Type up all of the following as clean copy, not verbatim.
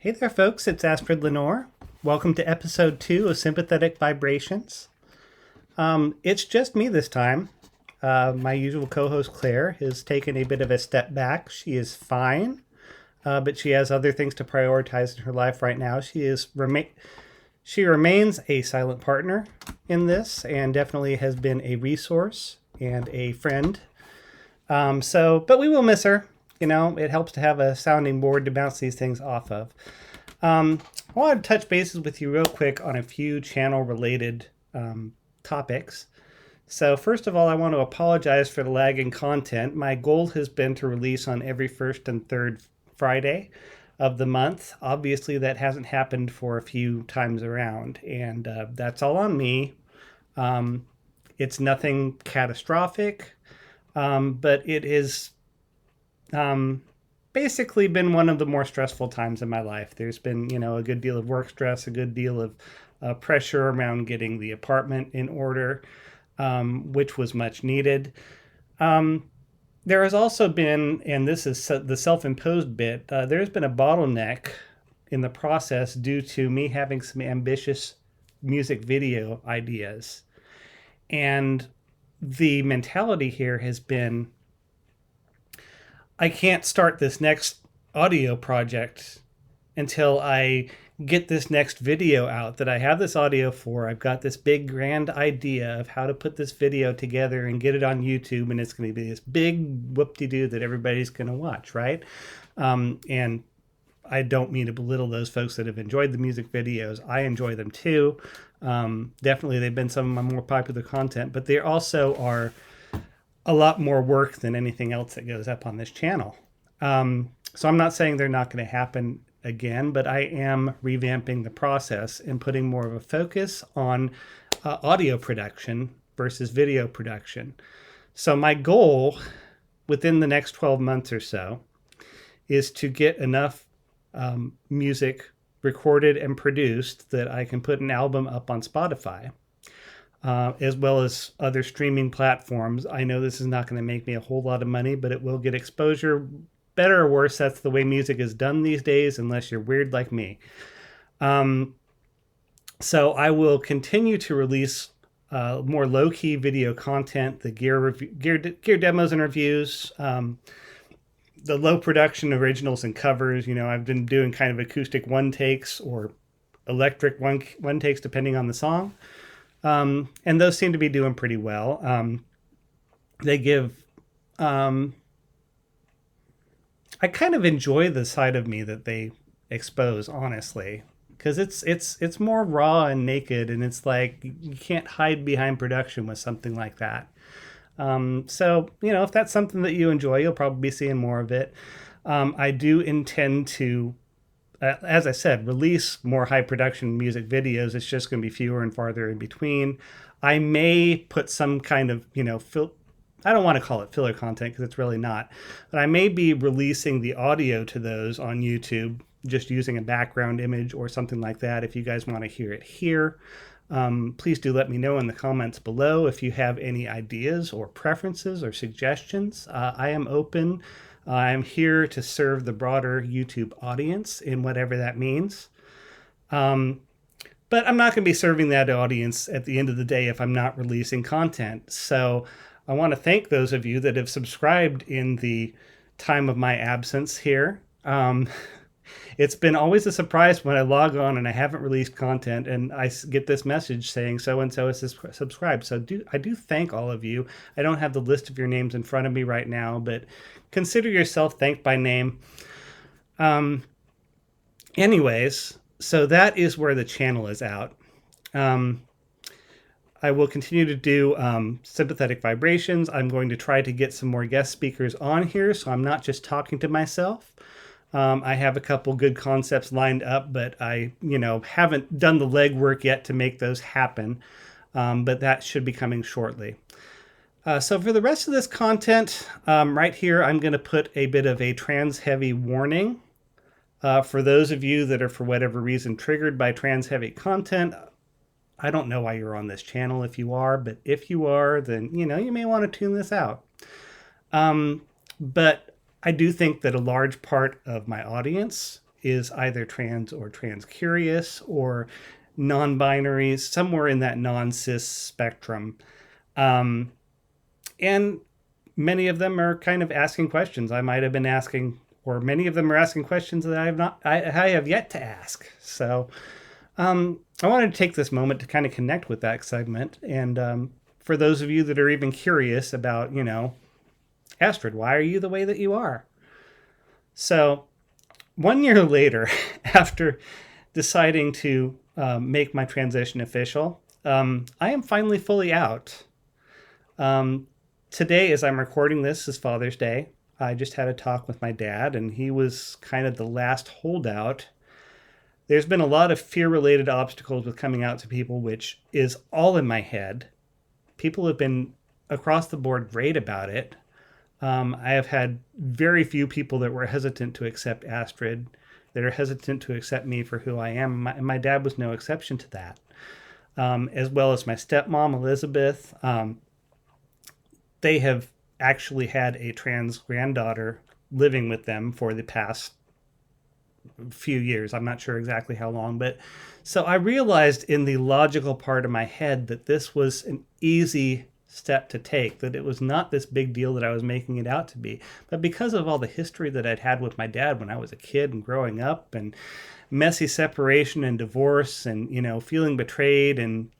Hey there, folks. It's Astrid Lenore. Welcome to episode 2 of Sympathetic Vibrations. It's just me this time. My usual co-host Claire has taken a bit of a step back. She is fine, but she has other things to prioritize in her life right now. She remains a silent partner in this, and definitely has been a resource and a friend. But we will miss her. You know, it helps to have a sounding board to bounce these things off of. I want to touch bases with you real quick on a few channel-related topics. So first of all, I want to apologize for the lag in content. My goal has been to release on every first and third Friday of the month. Obviously, that hasn't happened for a few times around, and that's all on me. It's nothing catastrophic, but it is basically been one of the more stressful times in my life. There's been, a good deal of work stress, a good deal of pressure around getting the apartment in order, which was much needed. There has also been, and this is the self-imposed bit, there's been a bottleneck in the process due to me having some ambitious music video ideas. And the mentality here has been, I can't start this next audio project until I get this next video out that I have this audio for. I've got this big grand idea of how to put this video together and get it on YouTube, and it's going to be this big whoop-de-doo that everybody's going to watch, right? And I don't mean to belittle those folks that have enjoyed the music videos. I enjoy them too. Definitely, they've been some of my more popular content, but they also are a lot more work than anything else that goes up on this channel. So I'm not saying they're not going to happen again, but I am revamping the process and putting more of a focus on audio production versus video production. So my goal within the next 12 months or so is to get enough music recorded and produced that I can put an album up on Spotify. As well as other streaming platforms. I know this is not going to make me a whole lot of money, but it will get exposure. Better or worse, that's the way music is done these days, unless you're weird like me. So I will continue to release more low-key video content, the gear demos and reviews, the low production originals and covers. I've been doing kind of acoustic one takes or electric one takes depending on the song. And those seem to be doing pretty well. They give, I kind of enjoy the side of me that they expose, honestly, because it's more raw and naked, and it's like you can't hide behind production with something like that. So, if that's something that you enjoy, you'll probably be seeing more of it. I do intend to, as I said, release more high production music videos. It's just going to be fewer and farther in between. I may put some kind of, I don't want to call it filler content because it's really not, but I may be releasing the audio to those on YouTube, just using a background image or something like that. If you guys want to hear it here, please do let me know in the comments below if you have any ideas or preferences or suggestions. I am open. I'm here to serve the broader YouTube audience in whatever that means. But I'm not going to be serving that audience at the end of the day if I'm not releasing content. So I want to thank those of you that have subscribed in the time of my absence here. It's been always a surprise when I log on and I haven't released content and I get this message saying so-and-so is subscribed. So I do thank all of you. I don't have the list of your names in front of me right now, but consider yourself thanked by name. Anyways, so that is where the channel is out. I will continue to do sympathetic vibrations. I'm going to try to get some more guest speakers on here, so I'm not just talking to myself. I have a couple good concepts lined up, but I, haven't done the legwork yet to make those happen. But that should be coming shortly. So for the rest of this content, right here, I'm going to put a bit of a trans-heavy warning. For those of you that are, for whatever reason, triggered by trans-heavy content, I don't know why you're on this channel if you are, but if you are, then, you may want to tune this out. But I do think that a large part of my audience is either trans or trans curious or non-binary, somewhere in that non-cis spectrum. Um, and many of them are kind of asking questions I might have been asking, or many of them are asking questions that I have yet to ask. So I wanted to take this moment to kind of connect with that segment. And for those of you that are even curious about, Astrid, why are you the way that you are? So 1 year later, after deciding to make my transition official, I am finally fully out. Today, as I'm recording this, is Father's Day. I just had a talk with my dad, and he was kind of the last holdout. There's been a lot of fear-related obstacles with coming out to people, which is all in my head. People have been across the board great about it. I have had very few people that were hesitant to accept Astrid, that are hesitant to accept me for who I am. And my dad was no exception to that, as well as my stepmom, Elizabeth. They have actually had a trans granddaughter living with them for the past few years. I'm not sure exactly how long, but so I realized in the logical part of my head that this was an easy step to take, that it was not this big deal that I was making it out to be. But because of all the history that I'd had with my dad when I was a kid and growing up, and messy separation and divorce, and, feeling betrayed, and,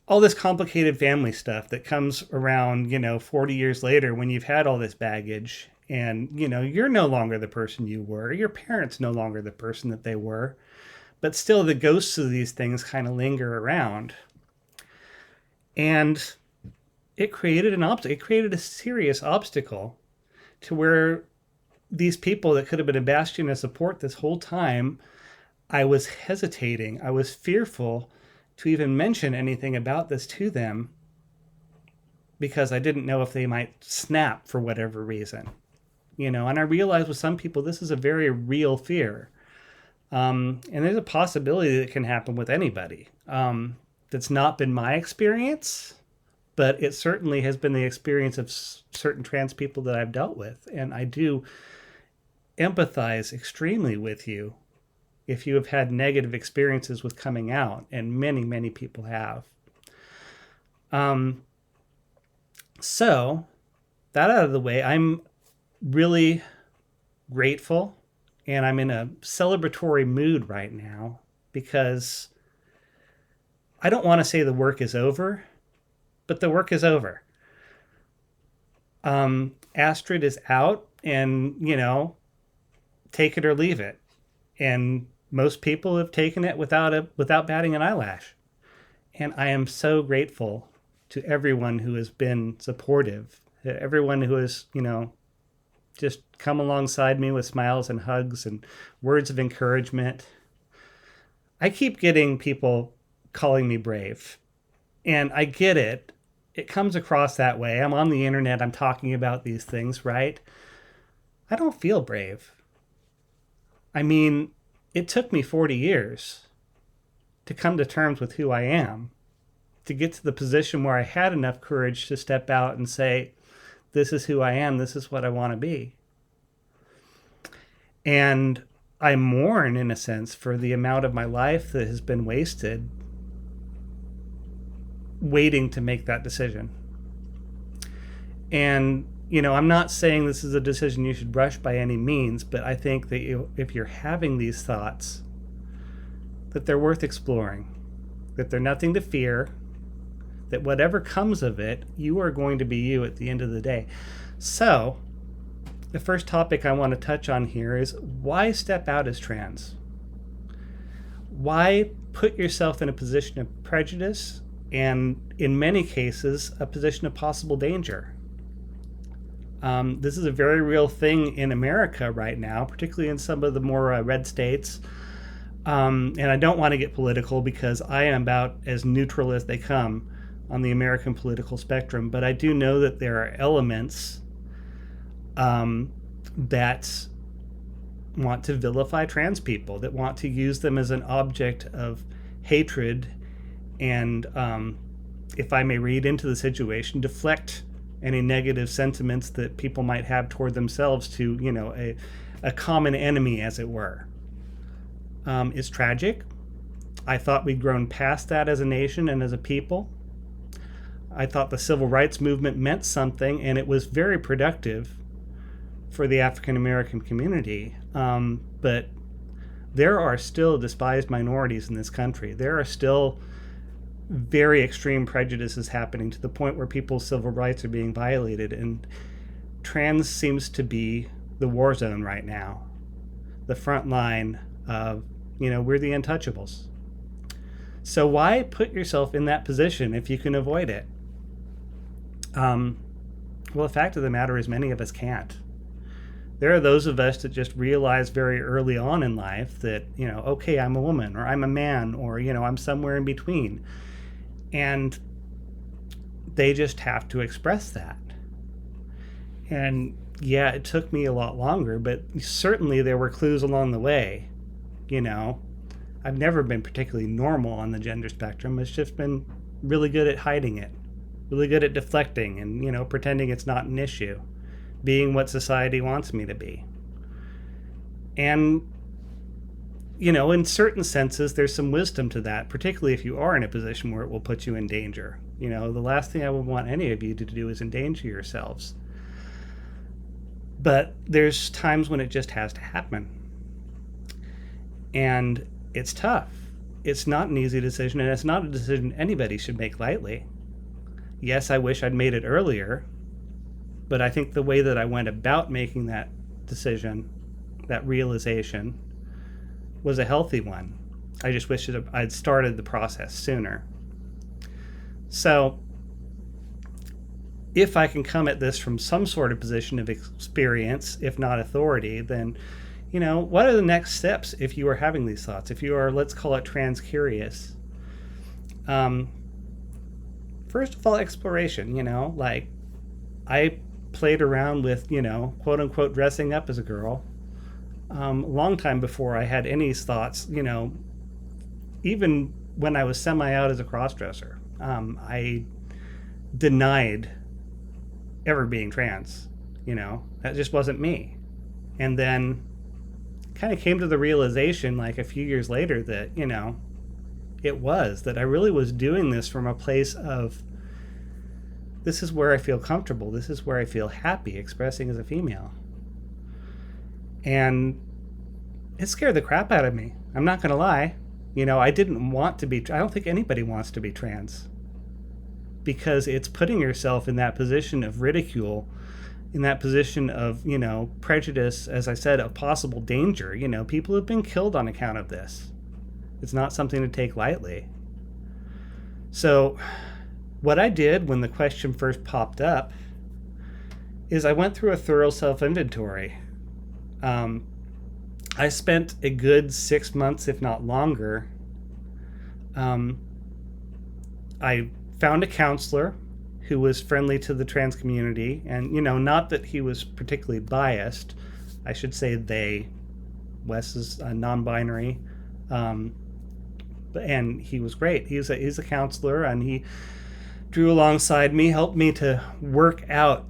all this complicated family stuff that comes around, 40 years later when you've had all this baggage and, you're no longer the person you were. Your parents no longer the person that they were. But still the ghosts of these things kind of linger around. And it created it created a serious obstacle to where these people that could have been a bastion of support this whole time, I was hesitating. I was fearful to even mention anything about this to them because I didn't know if they might snap for whatever reason. And I realized with some people, this is a very real fear. And there's a possibility that it can happen with anybody. That's not been my experience, but it certainly has been the experience of certain trans people that I've dealt with. And I do empathize extremely with you if you have had negative experiences with coming out, and many, many people have. So, that out of the way, I'm really grateful, and I'm in a celebratory mood right now because I don't want to say the work is over, but the work is over. Astrid is out, and, take it or leave it. And most people have taken it without batting an eyelash. And I am so grateful to everyone who has been supportive, everyone who has, just come alongside me with smiles and hugs and words of encouragement. I keep getting people calling me brave, and I get it. It comes across that way. I'm on the internet. I'm talking about these things, right? I don't feel brave. I mean, it took me 40 years to come to terms with who I am, to get to the position where I had enough courage to step out and say, this is who I am, this is what I want to be. And I mourn, in a sense, for the amount of my life that has been wasted waiting to make that decision. And I'm not saying this is a decision you should rush by any means, but I think that if you're having these thoughts, that they're worth exploring, that they're nothing to fear, that whatever comes of it, you are going to be you at the end of the day. So, the first topic I want to touch on here is why step out as trans? Why put yourself in a position of prejudice and, in many cases, a position of possible danger? This is a very real thing in America right now, particularly in some of the more red states. And I don't want to get political because I am about as neutral as they come on the American political spectrum. But I do know that there are elements that want to vilify trans people, that want to use them as an object of hatred and, if I may read into the situation, deflect any negative sentiments that people might have toward themselves to, a common enemy, as it were, is tragic. I thought we'd grown past that as a nation and as a people. I thought the civil rights movement meant something, and it was very productive for the African American community. But there are still despised minorities in this country. There are still very extreme prejudices happening to the point where people's civil rights are being violated. And trans seems to be the war zone right now, the front line of, we're the untouchables. So why put yourself in that position if you can avoid it? Well, the fact of the matter is many of us can't. There are those of us that just realize very early on in life that, okay, I'm a woman, or I'm a man, or, I'm somewhere in between. And they just have to express that. And yeah, it took me a lot longer, but certainly there were clues along the way. I've never been particularly normal on the gender spectrum. It's just been really good at hiding it, really good at deflecting and, pretending it's not an issue, being what society wants me to be. And, in certain senses, there's some wisdom to that, particularly if you are in a position where it will put you in danger. The last thing I would want any of you to do is endanger yourselves. But there's times when it just has to happen. And it's tough. It's not an easy decision, and it's not a decision anybody should make lightly. Yes, I wish I'd made it earlier, but I think the way that I went about making that decision, that realization, was a healthy one. I just wish I'd started the process sooner. So, if I can come at this from some sort of position of experience, if not authority, then, what are the next steps if you are having these thoughts? If you are, let's call it trans-curious. First of all, exploration, I played around with, quote unquote, dressing up as a girl a long time before I had any thoughts, even when I was semi-out as a cross-dresser. I denied ever being trans, that just wasn't me. And then kind of came to the realization like a few years later that, that I really was doing this from a place of, this is where I feel comfortable. This is where I feel happy expressing as a female. And it scared the crap out of me. I'm not going to lie. I didn't want to be, I don't think anybody wants to be trans, because it's putting yourself in that position of ridicule, in that position of, prejudice, as I said, of possible danger. People have been killed on account of this. It's not something to take lightly. So what I did when the question first popped up is I went through a thorough self-inventory. I spent a good 6 months, if not longer. I found a counselor who was friendly to the trans community, and not that he was particularly biased. I should say they. Wes is non-binary, and he was great. He's a counselor, and he drew alongside me, helped me to work out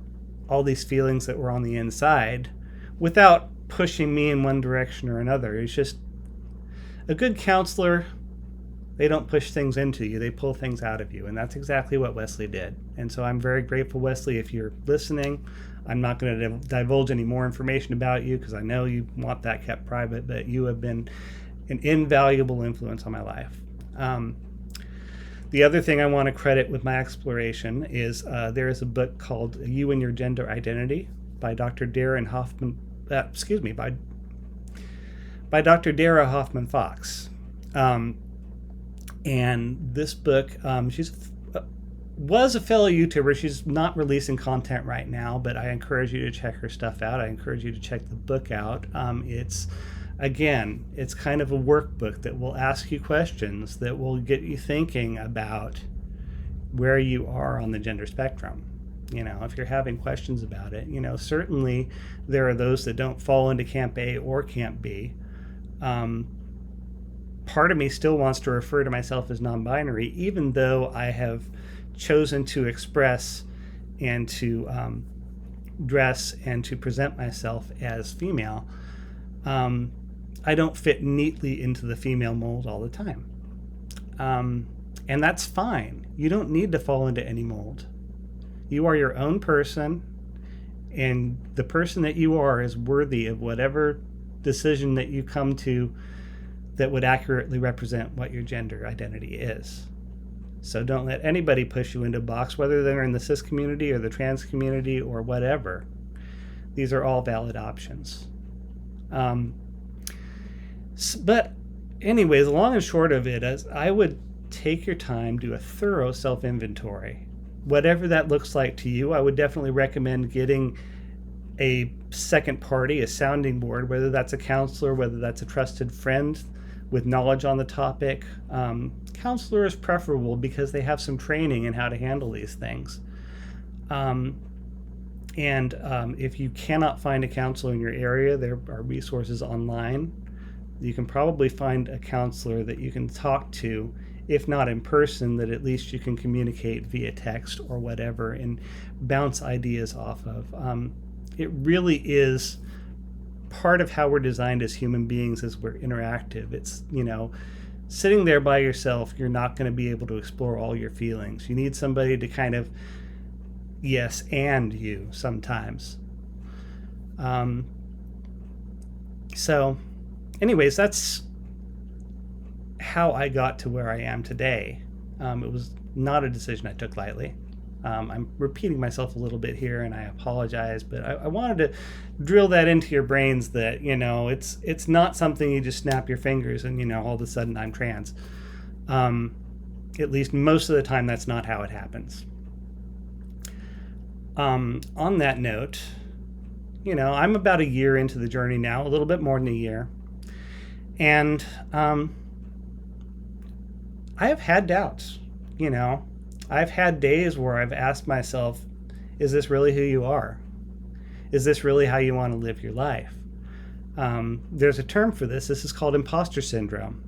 all these feelings that were on the inside without pushing me in one direction or another. He's just a good counselor. They don't push things into you. They pull things out of you. And that's exactly what Wesley did. And so I'm very grateful, Wesley, if you're listening. I'm not going to divulge any more information about you because I know you want that kept private, but you have been an invaluable influence on my life. The other thing I want to credit with my exploration is there is a book called You and Your Gender Identity by Dr. Darren Hoffman, by Dr. Dara Hoffman Fox. And this book, was a fellow YouTuber. She's not releasing content right now, but I encourage you to check her stuff out. I encourage you to check the book out. It's kind of a workbook that will ask you questions that will get you thinking about where you are on the gender spectrum. If you're having questions about it, certainly there are those that don't fall into Camp A or Camp B. Part of me still wants to refer to myself as non-binary, even though I have chosen to express and to dress and to present myself as female. Um, I don't fit neatly into the female mold all the time. Um, and that's fine. You don't need to fall into any mold. You are your own person, and the person that you are is worthy of whatever decision that you come to that would accurately represent what your gender identity is. So don't let anybody push you into a box, whether they're in the cis community or the trans community or whatever. These are all valid options. But anyways, long and short of it is I would take your time, do a thorough self-inventory. Whatever that looks like to you, I would definitely recommend getting a second party, a sounding board, whether that's a counselor, whether that's a trusted friend with knowledge on the topic. Counselor is preferable because they have some training in how to handle these things. And if you cannot find a counselor in your area, there are resources online. You can probably find a counselor that you can talk to, if not in person, that at least you can communicate via text or whatever and bounce ideas off of. It really is part of how we're designed as human beings as we're interactive. It's, sitting there by yourself, you're not going to be able to explore all your feelings. You need somebody to kind of yes and you sometimes. So anyways, that's how I got to where I am today. It was not a decision I took lightly. I'm repeating myself a little bit here, and I apologize, but I wanted to drill that into your brains that, it's not something you just snap your fingers and, all of a sudden I'm trans. At least most of the time, that's not how it happens. On that note, I'm about a year into the journey now, a little bit more than a year. And I have had doubts, I've had days where I've asked myself, is this really who you are? Is this really how you want to live your life? There's a term for this. This is called imposter syndrome.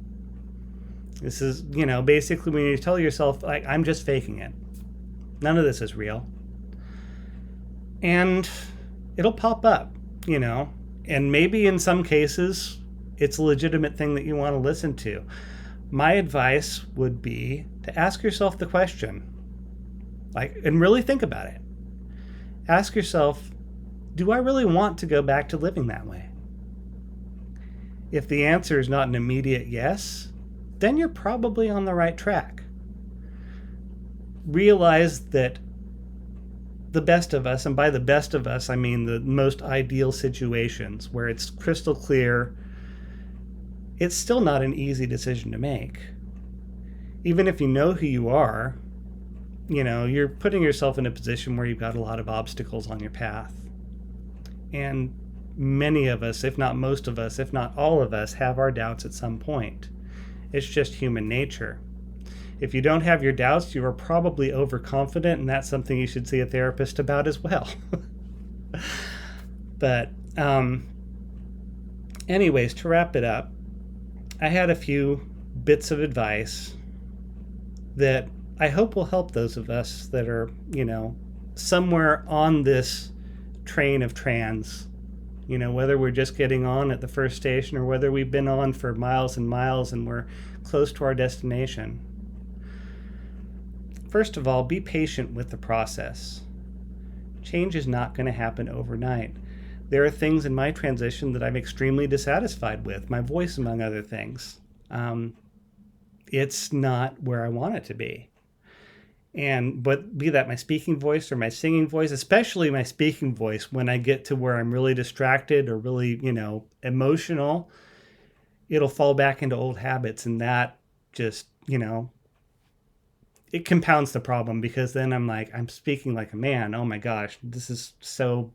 This is, basically when you tell yourself, like, I'm just faking it. None of this is real. And it'll pop up, and maybe in some cases, it's a legitimate thing that you want to listen to. My advice would be to ask yourself the question, and really think about it. Ask yourself, do I really want to go back to living that way? If the answer is not an immediate yes, then you're probably on the right track. Realize that the best of us, and by the best of us, I mean the most ideal situations where it's crystal clear, it's still not an easy decision to make. Even if you know who you are, you're putting yourself in a position where you've got a lot of obstacles on your path. And many of us, if not most of us, if not all of us, have our doubts at some point. It's just human nature. If you don't have your doubts, you are probably overconfident, and that's something you should see a therapist about as well. But anyways, to wrap it up, I had a few bits of advice that I hope will help those of us that are, somewhere on this train of trans, whether we're just getting on at the first station or whether we've been on for miles and miles and we're close to our destination. First of all, be patient with the process. Change is not going to happen overnight. There are things in my transition that I'm extremely dissatisfied with, my voice among other things. It's not where I want it to be. But be that my speaking voice or my singing voice, especially my speaking voice, when I get to where I'm really distracted or really, emotional, it'll fall back into old habits, and that just, it compounds the problem, because then I'm like, I'm speaking like a man. Oh my gosh, this is so,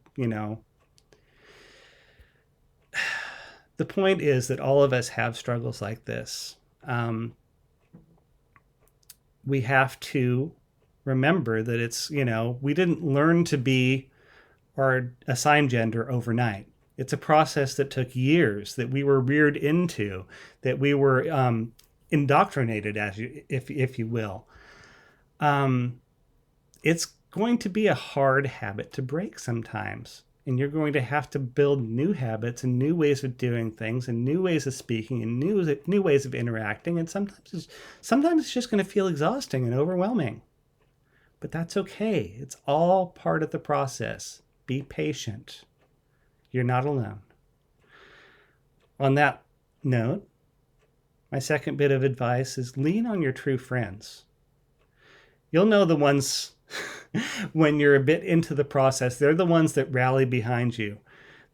The point is that all of us have struggles like this. We have to remember that it's, we didn't learn to be our assigned gender overnight. It's a process that took years, that we were reared into, that we were indoctrinated, if you will. It's going to be a hard habit to break sometimes. And you're going to have to build new habits and new ways of doing things and new ways of speaking and new ways of interacting. And sometimes it's just going to feel exhausting and overwhelming. But that's okay. It's all part of the process. Be patient. You're not alone. On that note, my second bit of advice is lean on your true friends. You'll know the ones when you're a bit into the process. They're the ones that rally behind you.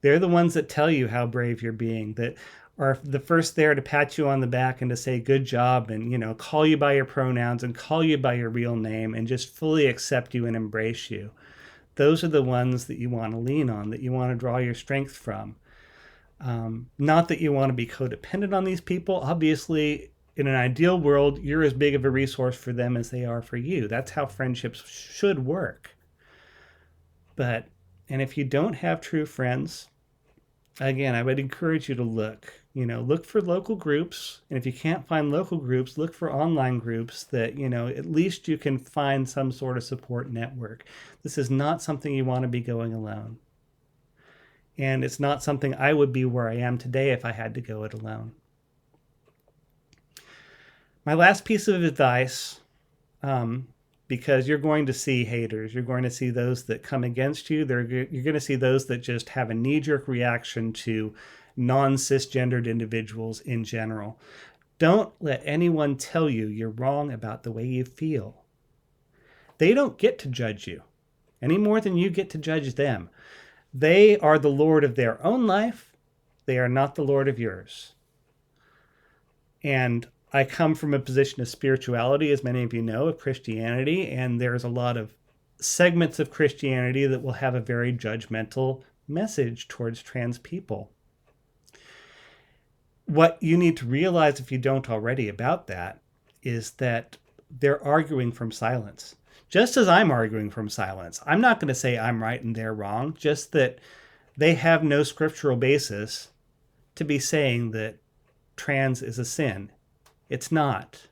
They're the ones that tell you how brave you're being, that are the first there to pat you on the back and to say good job and, call you by your pronouns and call you by your real name and just fully accept you and embrace you. Those are the ones that you want to lean on, that you want to draw your strength from. Not that you want to be codependent on these people. Obviously, in an ideal world, you're as big of a resource for them as they are for you. That's how friendships should work. And if you don't have true friends, again, I would encourage you to look for local groups. And if you can't find local groups, look for online groups that, at least you can find some sort of support network. This is not something you want to be going alone. And it's not something I would be where I am today if I had to go it alone. My last piece of advice, because you're going to see haters, you're going to see those that come against you, you're going to see those that just have a knee-jerk reaction to non-cisgendered individuals in general. Don't let anyone tell you you're wrong about the way you feel. They don't get to judge you any more than you get to judge them. They are the Lord of their own life. They are not the Lord of yours. And I come from a position of spirituality, as many of you know, of Christianity, and there's a lot of segments of Christianity that will have a very judgmental message towards trans people. What you need to realize, if you don't already, about that is that they're arguing from silence. Just as I'm arguing from silence. I'm not going to say I'm right and they're wrong, just that they have no scriptural basis to be saying that trans is a sin. It's not.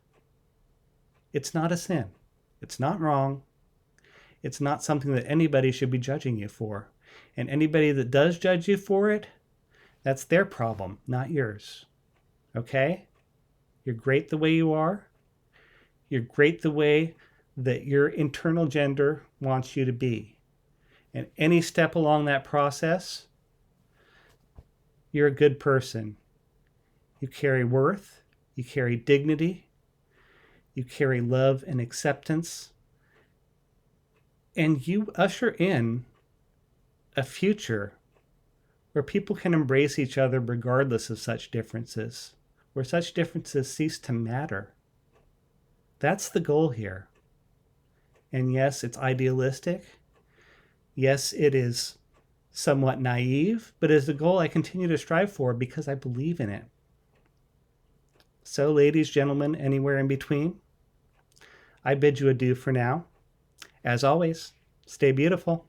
It's not a sin. It's not wrong. It's not something that anybody should be judging you for. And anybody that does judge you for it, that's their problem, not yours. Okay? You're great the way you are. You're great the way that your internal gender wants you to be. And any step along that process, you're a good person. You carry worth, you carry dignity, you carry love and acceptance, and you usher in a future where people can embrace each other regardless of such differences, where such differences cease to matter. That's the goal here. And yes, it's idealistic. Yes, it is somewhat naive, but it's a goal I continue to strive for because I believe in it. So, ladies, gentlemen, anywhere in between, I bid you adieu for now. As always, stay beautiful.